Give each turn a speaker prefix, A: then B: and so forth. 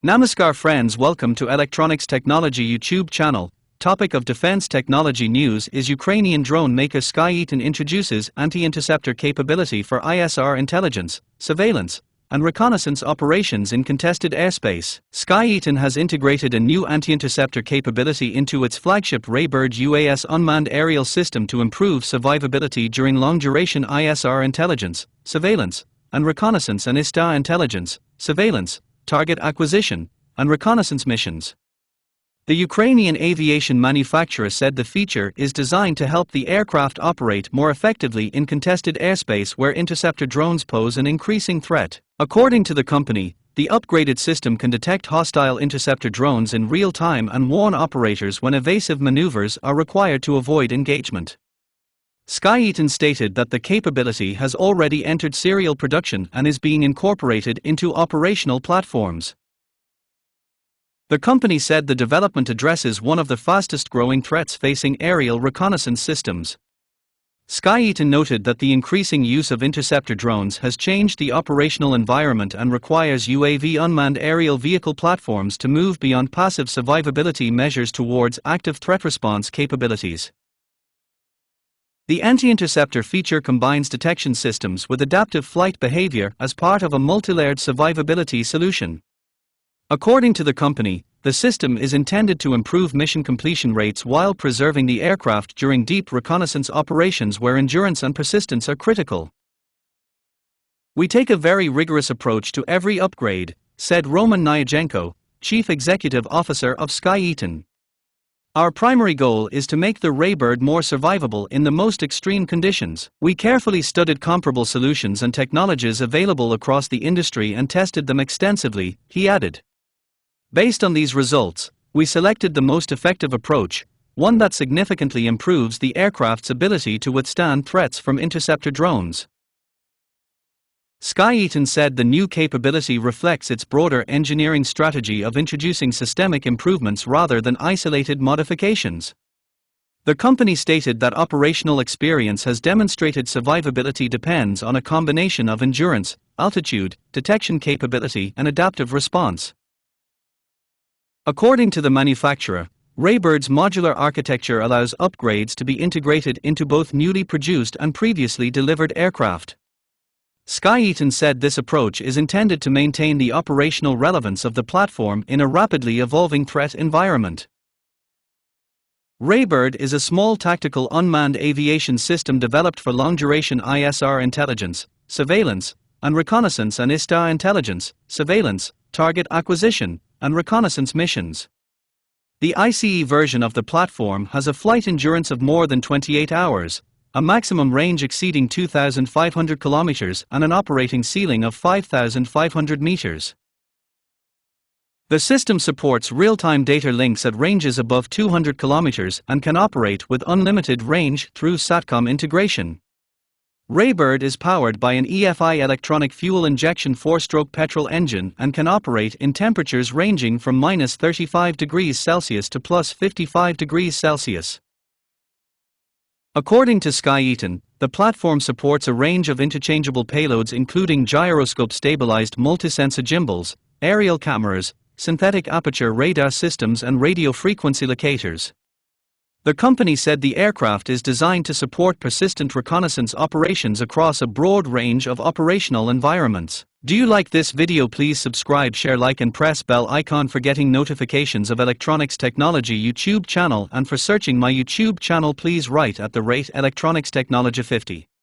A: Namaskar friends, welcome to Electronics Technology YouTube channel. Topic of defense technology news is Ukrainian drone maker Skyeton introduces anti-interceptor capability for ISR intelligence, surveillance, and reconnaissance operations in contested airspace. Skyeton has integrated a new anti-interceptor capability into its flagship Raybird UAS unmanned aerial system to improve survivability during long-duration ISR intelligence, surveillance, and reconnaissance and ISR intelligence, surveillance, target acquisition, and reconnaissance missions. The Ukrainian aviation manufacturer said the feature is designed to help the aircraft operate more effectively in contested airspace where interceptor drones pose an increasing threat. According to the company, the upgraded system can detect hostile interceptor drones in real time and warn operators when evasive maneuvers are required to avoid engagement. Skyeton stated that the capability has already entered serial production and is being incorporated into operational platforms. The company said the development addresses one of the fastest-growing threats facing aerial reconnaissance systems. Skyeton noted that the increasing use of interceptor drones has changed the operational environment and requires UAV unmanned aerial vehicle platforms to move beyond passive survivability measures towards active threat response capabilities. The anti-interceptor feature combines detection systems with adaptive flight behavior as part of a multilayered survivability solution. According to the company, the system is intended to improve mission completion rates while preserving the aircraft during deep reconnaissance operations where endurance and persistence are critical. "We take a very rigorous approach to every upgrade," said Roman Nyajenko, Chief Executive Officer of Skyeton. "Our primary goal is to make the Raybird more survivable in the most extreme conditions. We carefully studied comparable solutions and technologies available across the industry and tested them extensively," he added. "Based on these results, we selected the most effective approach, one that significantly improves the aircraft's ability to withstand threats from interceptor drones." Skyeton said the new capability reflects its broader engineering strategy of introducing systemic improvements rather than isolated modifications. The company stated that operational experience has demonstrated survivability depends on a combination of endurance, altitude, detection capability, and adaptive response. According to the manufacturer, Raybird's modular architecture allows upgrades to be integrated into both newly produced and previously delivered aircraft. Skyeton said this approach is intended to maintain the operational relevance of the platform in a rapidly evolving threat environment. Raybird is a small tactical unmanned aviation system developed for long-duration ISR intelligence, surveillance, and reconnaissance and ISR intelligence, surveillance, target acquisition, and reconnaissance missions. The ICE version of the platform has a flight endurance of more than 28 hours, a maximum range exceeding 2,500 kilometers and an operating ceiling of 5,500 meters. The system supports real-time data links at ranges above 200 kilometers and can operate with unlimited range through SATCOM integration. Raybird is powered by an EFI electronic fuel injection 4-stroke petrol engine and can operate in temperatures ranging from -35 degrees Celsius to +55 degrees Celsius. According to Skyeton, the platform supports a range of interchangeable payloads including gyroscope-stabilized multi-sensor gimbals, aerial cameras, synthetic aperture radar systems and radio frequency locators. The company said the aircraft is designed to support persistent reconnaissance operations across a broad range of operational environments. Do you like this video? Please subscribe, share, like and press bell icon for getting notifications of Electronics Technology YouTube channel, and for searching my YouTube channel please write @Electronics Technology 50.